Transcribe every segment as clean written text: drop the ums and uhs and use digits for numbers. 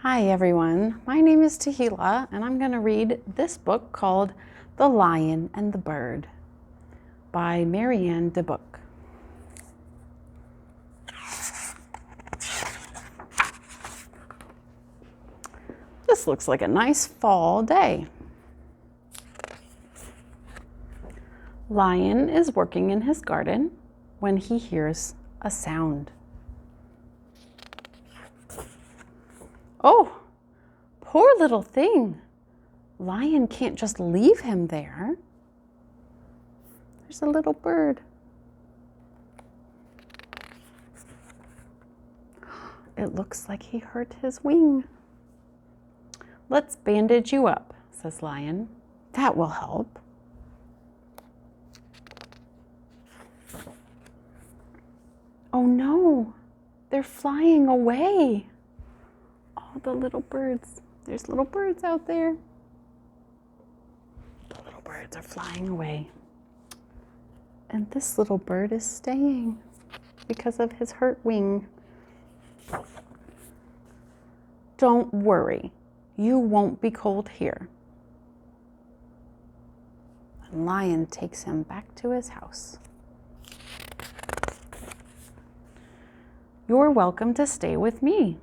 Hi everyone, my name is Tahila and I'm going to read this book called The Lion and the Bird by Marianne DeBook. This looks like a nice fall day. Lion is working in his garden when he hears a sound. Oh, poor little thing. Lion can't just leave him there. There's a little bird. It looks like he hurt his wing. Let's bandage you up, says Lion. That will help. Oh no, they're flying away. All the little birds. There's little birds out there. The little birds are flying away. And this little bird is staying because of his hurt wing. Don't worry, you won't be cold here. And Lion takes him back to his house. You're welcome to stay with me.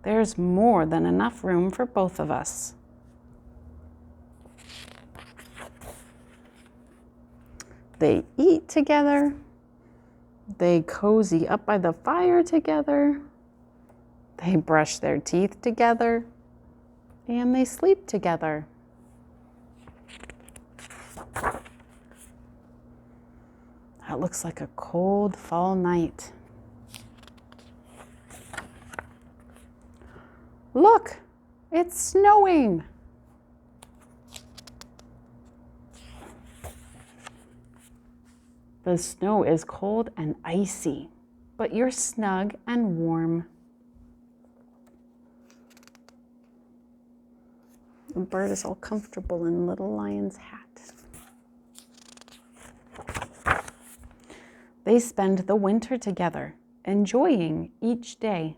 There's more than enough room for both of us. They eat together. They cozy up by the fire together. They brush their teeth together. And they sleep together. That looks like a cold fall night. Look, it's snowing. The snow is cold and icy, but you're snug and warm. The bird is all comfortable in little Lion's hat. They spend the winter together, enjoying each day.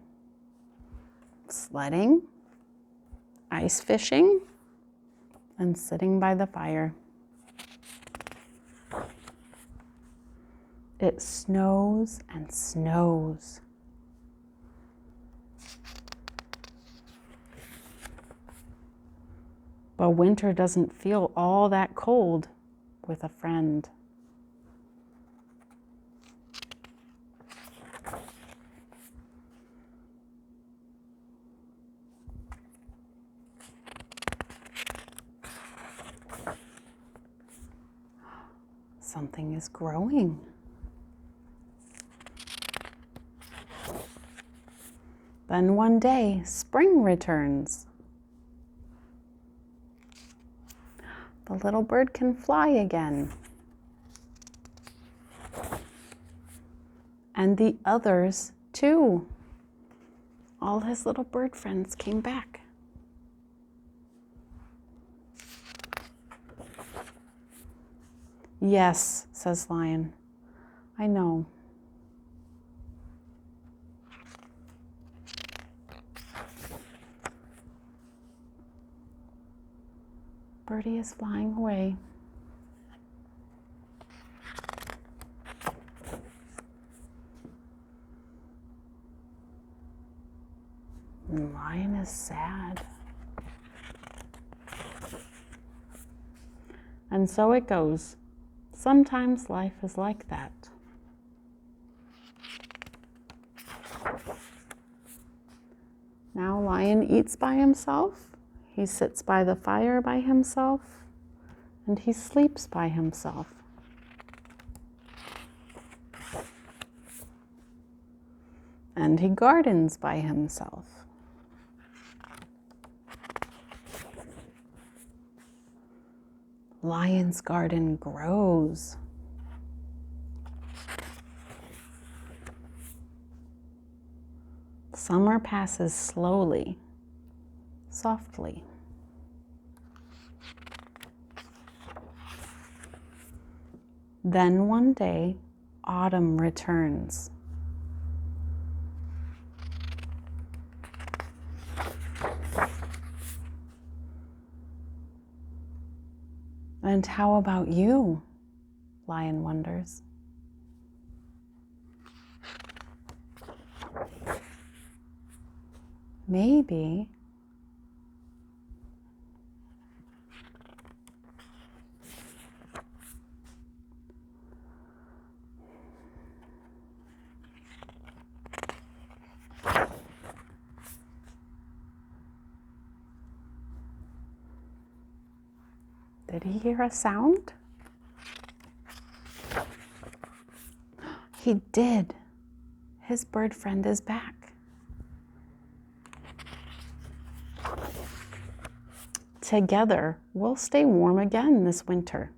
Sledding, ice fishing, and sitting by the fire. It snows and snows. But winter doesn't feel all that cold with a friend. Something is growing. Then one day, spring returns. The little bird can fly again. And the others too. All his little bird friends came back. Yes, says Lion. I know. Birdie is flying away. And Lion is sad. And so it goes. Sometimes life is like that. Now Lion eats by himself. He sits by the fire by himself, and he sleeps by himself. And he gardens by himself. Lion's garden grows. Summer passes slowly, softly. Then one day, autumn returns. And how about you? Lion wonders. Maybe did he hear a sound? He did. His bird friend is back. Together, we'll stay warm again this winter.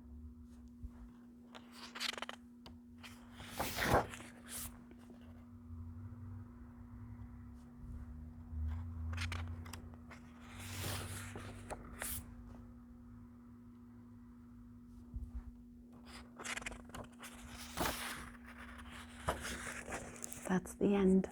That's the end.